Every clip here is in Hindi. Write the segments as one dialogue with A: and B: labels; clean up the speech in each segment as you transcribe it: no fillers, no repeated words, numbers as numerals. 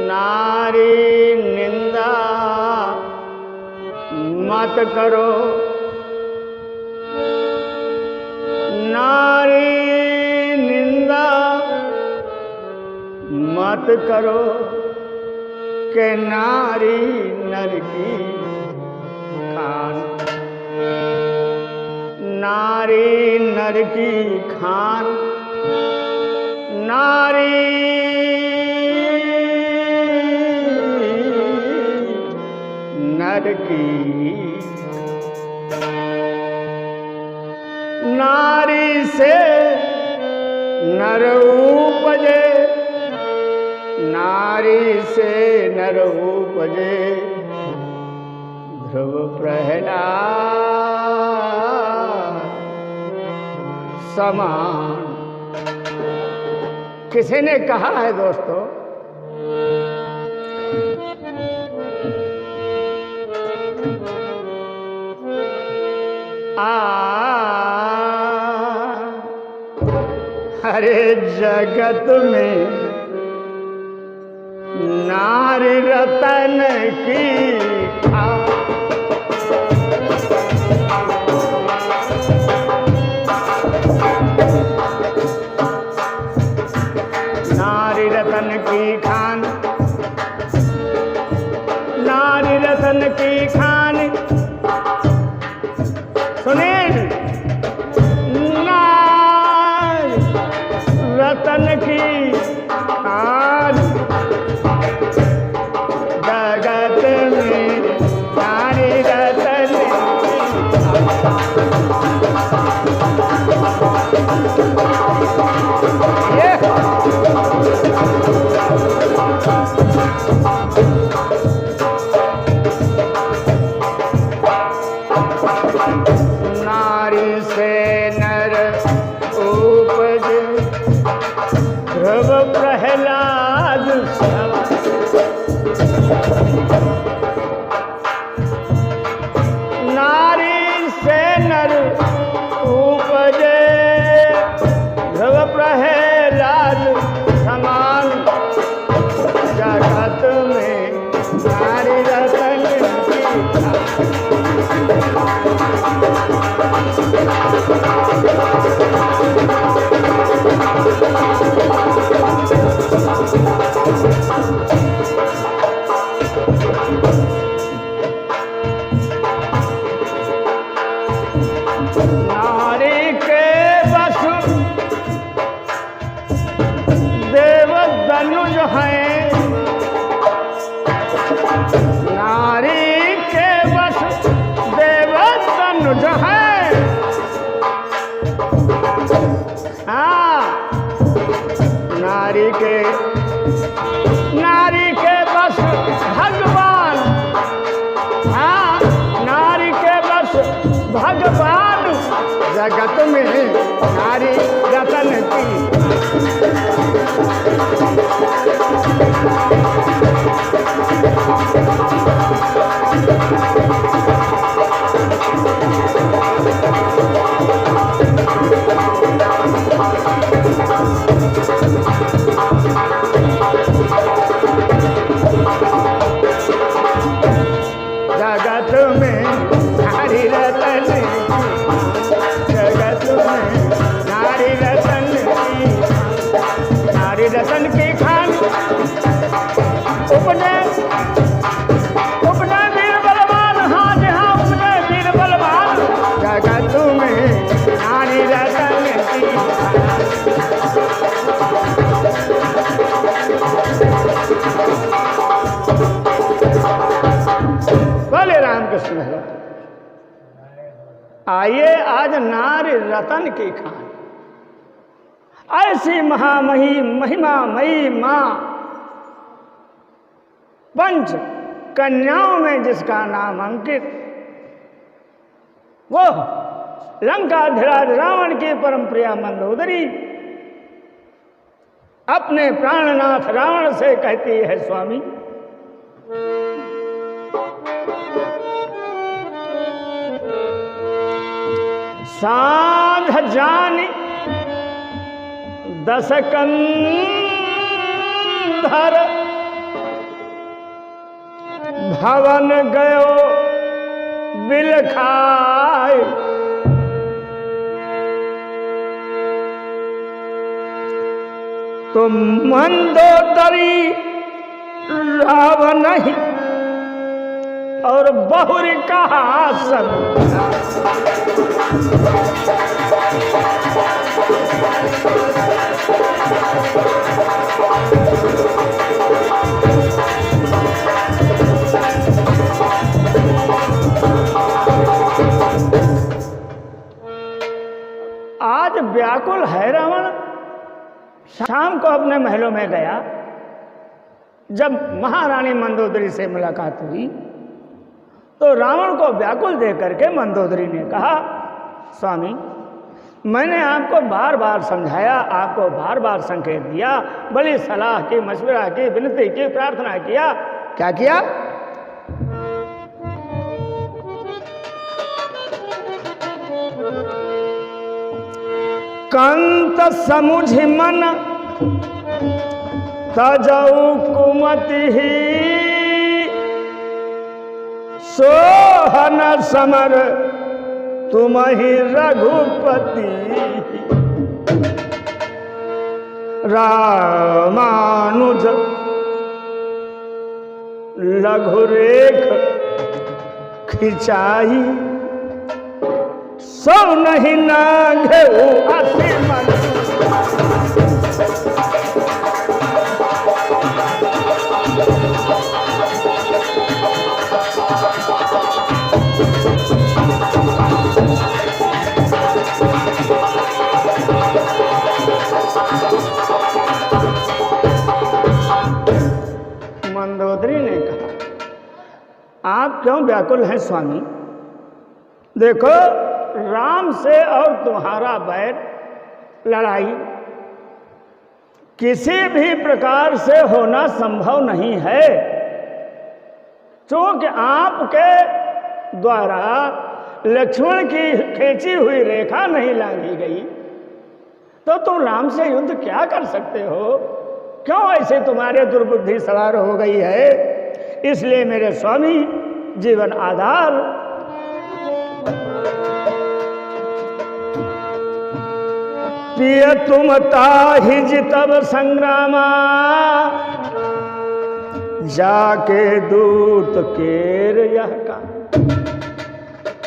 A: नारी निंदा मत करो, नारी निंदा मत करो के नारी नर की खान, नारी नर की खान, नारी नर की, नारी से नर उपजे, नारी से नर उपजे, ध्रुव प्रहलाद समान। किसी ने कहा है दोस्तों, हरे जगत में नारी रतन की खान, नारी रतन की खान, नारी रतन की खान। सुनील, नारी रतन की खान, जगत में नारी रतन नारी से नर उपजे, ध्रुव प्रहलाद समान। नारी से नर उपजे, ध्रुव प्रहलाद समान, जगत में नारी रतन की नारी के बस देव धनुष हैं, नारी के बस देव धनुष हैं। हाँ, नारी के बस भगवान, हाँ, नारी के बस भगवान, जगत में नारी रतन की। जगत में नारी रतन की, जगत में नारी रतन की, नारी रतन की खान। उपने उपने वीर बलवान, हाँ जहाँ उपने वीर बलवान, जगत में नारी रतन की बोले रामकृष्ण भगवान। आइए आज नारी रतन की खान, ऐसी महामही महिमामयी मां, पंच कन्याओं में जिसका नाम अंकित, वो लंकाधिराज रावण की परम प्रिया मंदोदरी अपने प्राणनाथ रावण से कहती है, स्वामी साध जानी दस कंधर हवन गयो बिल खाए, तो मंदोदरी रावण ही और बहुरी कहा सब। आज व्याकुल है रावण। शाम को अपने महलों में गया। जब महारानी मंदोदरी से मुलाकात हुई तो रावण को व्याकुल देख करके मंदोदरी ने कहा, स्वामी, मैंने आपको बार बार समझाया, आपको बार बार संकेत दिया, बड़ी सलाह की, मशवरा की, विनती की, प्रार्थना किया, क्या किया? कंत समुझ मन तजऊ कुमति ही, सोहन समर तुम ही रघुपति, रामानुज लघुरेख खिंचाई, सो नहीं नांगे असी मन। मंदोदरी ने कहा, आप क्यों व्याकुल हैं स्वामी? देखो, राम से और तुम्हारा बैर, लड़ाई किसी भी प्रकार से होना संभव नहीं है, क्योंकि आपके द्वारा लक्ष्मण की खींची हुई रेखा नहीं लांघी गई, तो तुम राम से युद्ध क्या कर सकते हो? क्यों ऐसे तुम्हारे दुर्बुद्धि सवार हो गई है? इसलिए मेरे स्वामी, जीवन आधार, पिय तुम ताहिज तब संग्रामा, जाके दूत केर यह का,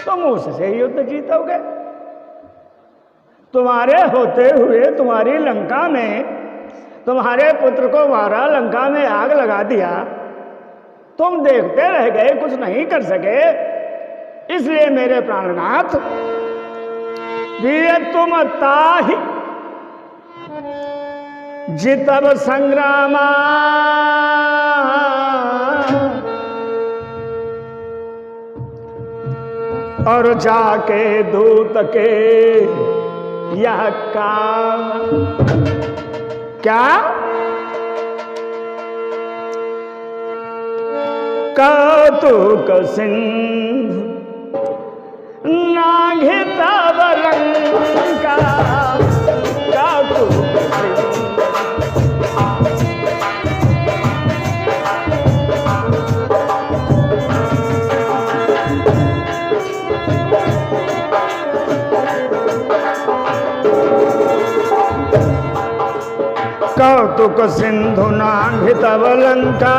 A: तुम उससे युद्ध जीतोगे? तुम्हारे होते हुए तुम्हारी लंका में तुम्हारे पुत्र को मारा, लंका में आग लगा दिया, तुम देखते रह गए, कुछ नहीं कर सके। इसलिए मेरे प्राणनाथ, पिय तुम ताहि जितब संग्रामा, और जाके दूत के यह काम, क्या? कौतुक सिंधु नाघे तब लंका, कौतुक कौतुक सिंधु नाघे तब लंका,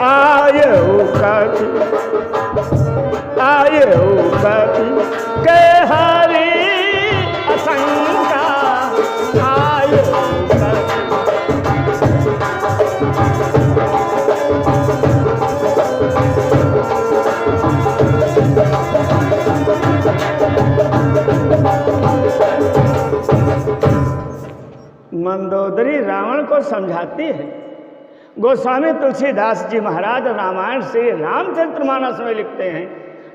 A: आयु कपि के हरि असंका, आयु मंदोदरी रावण को समझाती है। गोस्वामी तुलसीदास जी महाराज रामायण से रामचरितमानस में लिखते हैं,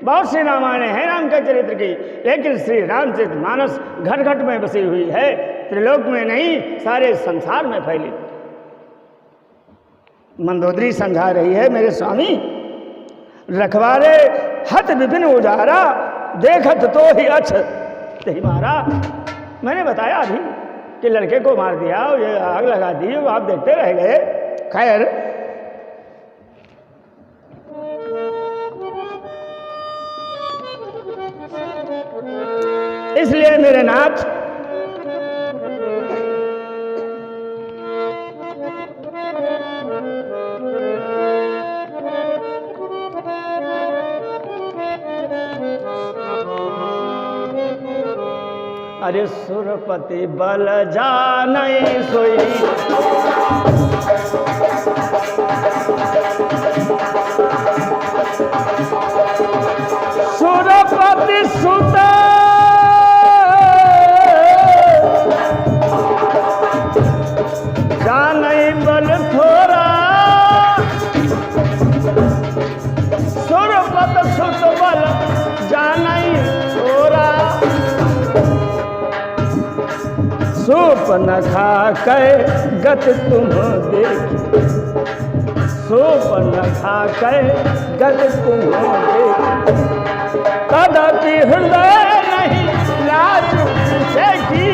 A: बहुत सी रामायणें हैं राम के चरित्र की, लेकिन श्री रामचरितमानस घर घर में बसी हुई है, त्रिलोक में नहीं, सारे संसार में फैली। मंदोदरी समझा रही है, मेरे स्वामी, रखवारे हत विपिन उजारा, देखत तो ही अछ तेहि मारा। मैंने बताया अभी कि लड़के को मार दिया, ये आग लगा दी, वो आप देखते रह गए। खैर, इसलिए मेरे नाथ अरे सुरपति बल जानई सोई सुरपति सुत जानई बल थोरा सुरपत सुत बल जानई थोरा सूप न खा कै गत तुम देखी सूप न खा कै गत तुम देखी कदापि हृदय नहीं लाज से की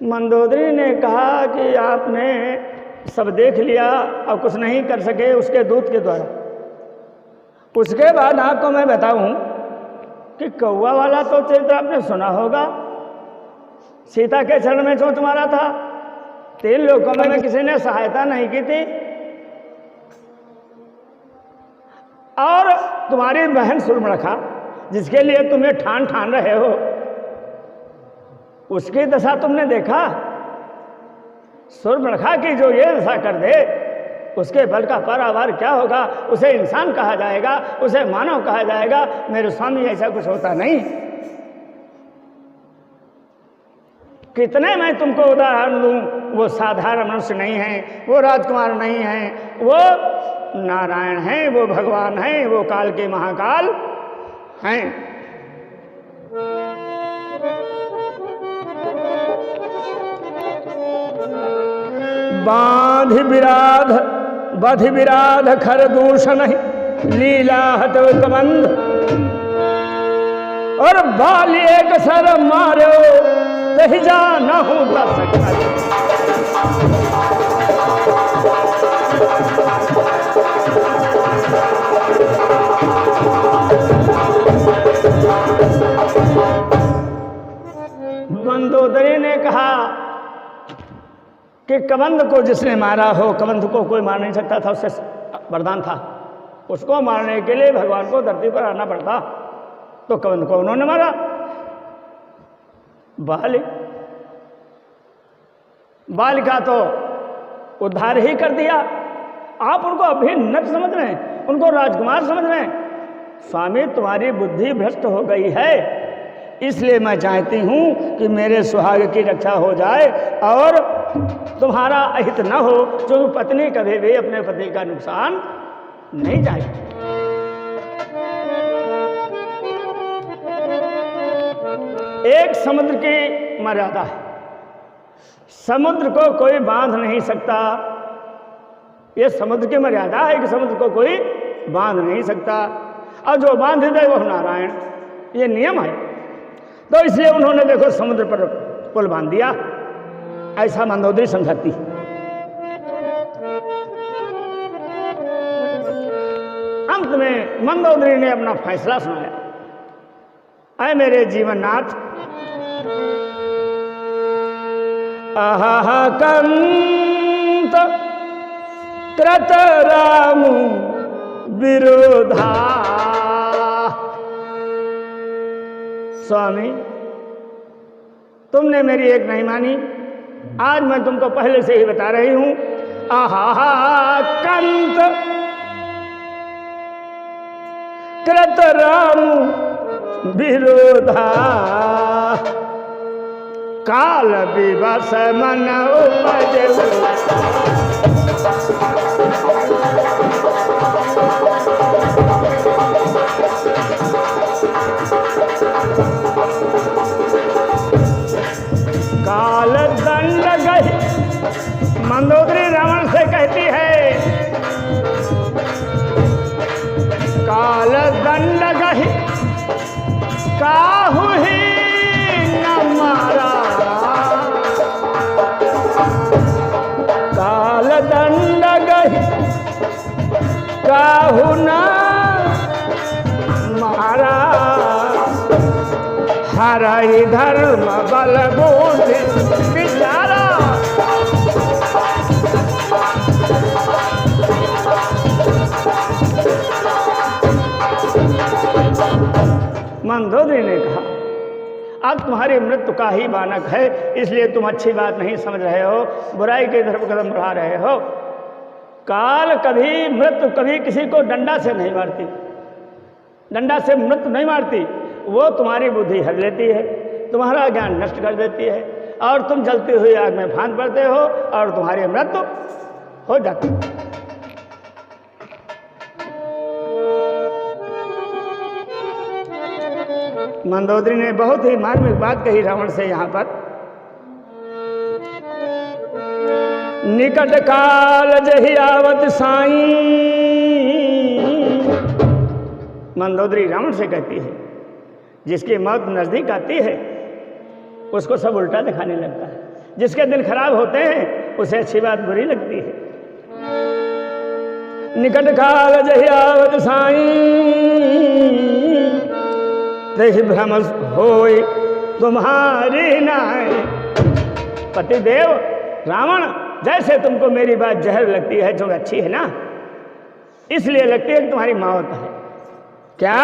A: मंदोदरी ने कहा कि आपने सब देख लिया और कुछ नहीं कर सके उसके दूत के द्वारा। उसके बाद आपको मैं बताऊं कि कौवा वाला तो चरित्र आपने सुना होगा। सीता के चरण में चोंच मारा था, 3 लोगों में किसी ने सहायता नहीं की थी, और तुम्हारी बहन सुर्पणखा जिसके लिए तुम्हें ठान रहे हो उसकी दशा तुमने देखा। सुर्पणखा की जो ये दशा कर दे उसके बल का पारावार क्या होगा। उसे इंसान कहा जाएगा, उसे मानव कहा जाएगा। मेरे स्वामी ऐसा कुछ होता नहीं। कितने मैं तुमको उदाहरण दूं, वो साधारण मनुष्य नहीं है, वो राजकुमार नहीं है, वो नारायण हैं, वो भगवान हैं, वो काल के महाकाल हैं। बांध विराध बध विराध खर दूषण लीला हट कबंध और बाल एक सर मारो तही जा न हूं मंदोदरी ने कहा कि कबंध को जिसने मारा हो, कबंध को कोई मार नहीं सकता था, उससे वरदान था। उसको मारने के लिए भगवान को धरती पर आना पड़ता, तो कबंध को उन्होंने मारा। बालिका तो उद्धार ही कर दिया। आप उनको अभी नट समझ रहे हैं, उनको राजकुमार समझ रहे हैं। स्वामी तुम्हारी बुद्धि भ्रष्ट हो गई है, इसलिए मैं चाहती हूं कि मेरे सुहाग की रक्षा हो जाए और तुम्हारा अहित न हो, जो पत्नी कभी भी अपने पति का नुकसान नहीं चाहे। एक समुद्र की मर्यादा है, समुद्र को कोई बांध नहीं सकता। यह समुद्र की मर्यादा है कि समुद्र को कोई बांध नहीं सकता, और जो बांध दे वो नारायण, ये नियम है। तो इसलिए उन्होंने देखो समुद्र पर पुल बांध दिया। ऐसा मंदोदरी समझाती। अंत में मंदोदरी ने अपना फैसला सुनाया। ऐ मेरे जीवननाथ, आहा कंत कृत रामु विरोधा। स्वामी तुमने मेरी एक नहीं मानी, आज मैं तुमको पहले से ही बता रही हूं। आहा कंत कृत रामु विरोधा, काल विवश मन उपजु। काल दंड गही। मंदोदरी रावण से कहती है ना मारा, हरा ही धर्म बल बुद्धि विचारा। मंदोदरी ने कहा, अब तुम्हारी मृत्यु का ही बानक है, इसलिए तुम अच्छी बात नहीं समझ रहे हो, बुराई की तरफ कदम बढ़ा रहे हो। काल कभी मृत्यु कभी किसी को डंडा से नहीं मारती, डंडा से मृत्यु नहीं मारती, वो तुम्हारी बुद्धि हर लेती है, तुम्हारा ज्ञान नष्ट कर देती है, और तुम जलती हुई आग में फांद पड़ते हो और तुम्हारी मृत्यु हो जाती है। मंदोदरी ने बहुत ही मार्मिक बात कही रावण से यहाँ पर। निकट काल जहि आवत साई, मंदोदरी रावण से कहती है, जिसकी मौत नजदीक आती है उसको सब उल्टा दिखाने लगता है, जिसके दिन खराब होते हैं उसे अच्छी बात बुरी लगती है। निकट काल जहि आवत साई, देहि भ्रम होय तुम्हारी नाय। पतिदेव रावण, जैसे तुमको मेरी बात जहर लगती है, जो अच्छी है ना, इसलिए लगती है कि तुम्हारी मौत है। क्या?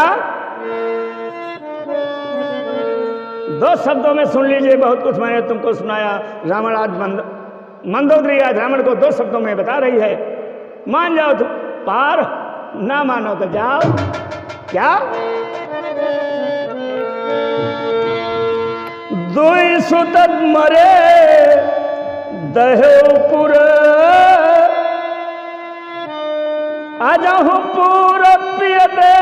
A: दो शब्दों में सुन लीजिए, बहुत कुछ मैंने तुमको सुनाया। रावण आज मंदोदरी आज रावण को दो शब्दों में बता रही है। मान जाओ तो पार, ना मानो तो जाओ। क्या? दुई सुत मरे दहेपुर, आजाहू पूर पियते,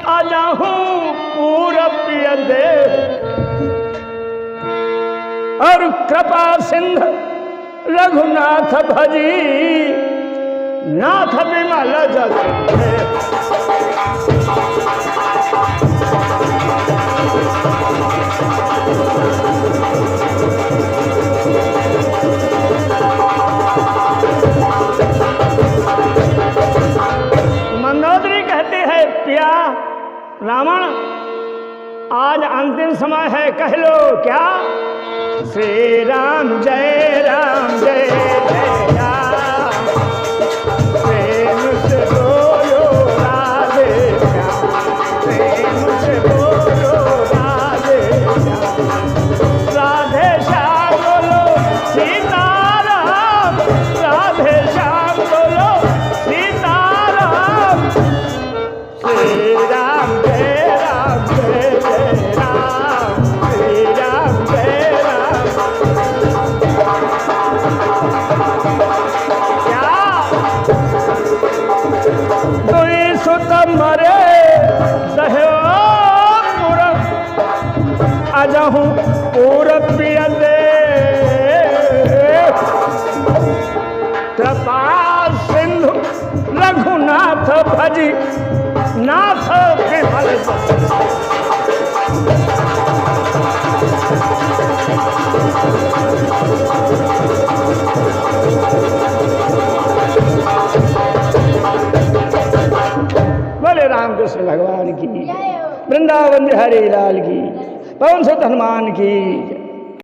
A: आजाहू पूर पियते, और कृपा सिंध रघुनाथ भजी, नाथ विमल जस। मंदोदरी कहती है, पिया रावण, आज अंतिम समय है, कह लो क्या? श्री राम जय राम जय जय राम, प्रेम से बोलो राधे श्याम, प्रेम से बोलो राधे श्याम, राधे श्याम बोलो सीताराम, राधे श्याम बोलो सीताराम, श्री राम जय राम जय जय राम, श्री राम जय राम। क्या? दुई सुत मरे दहेपुर, आजाहू पूर पियते, कृपा सिंधु रघुनाथ भजी, नाथ विमल जस। बोले रामकृष्ण भगवान की, वृंदावन बिहारी लाल की, पवन सुत हनुमान की।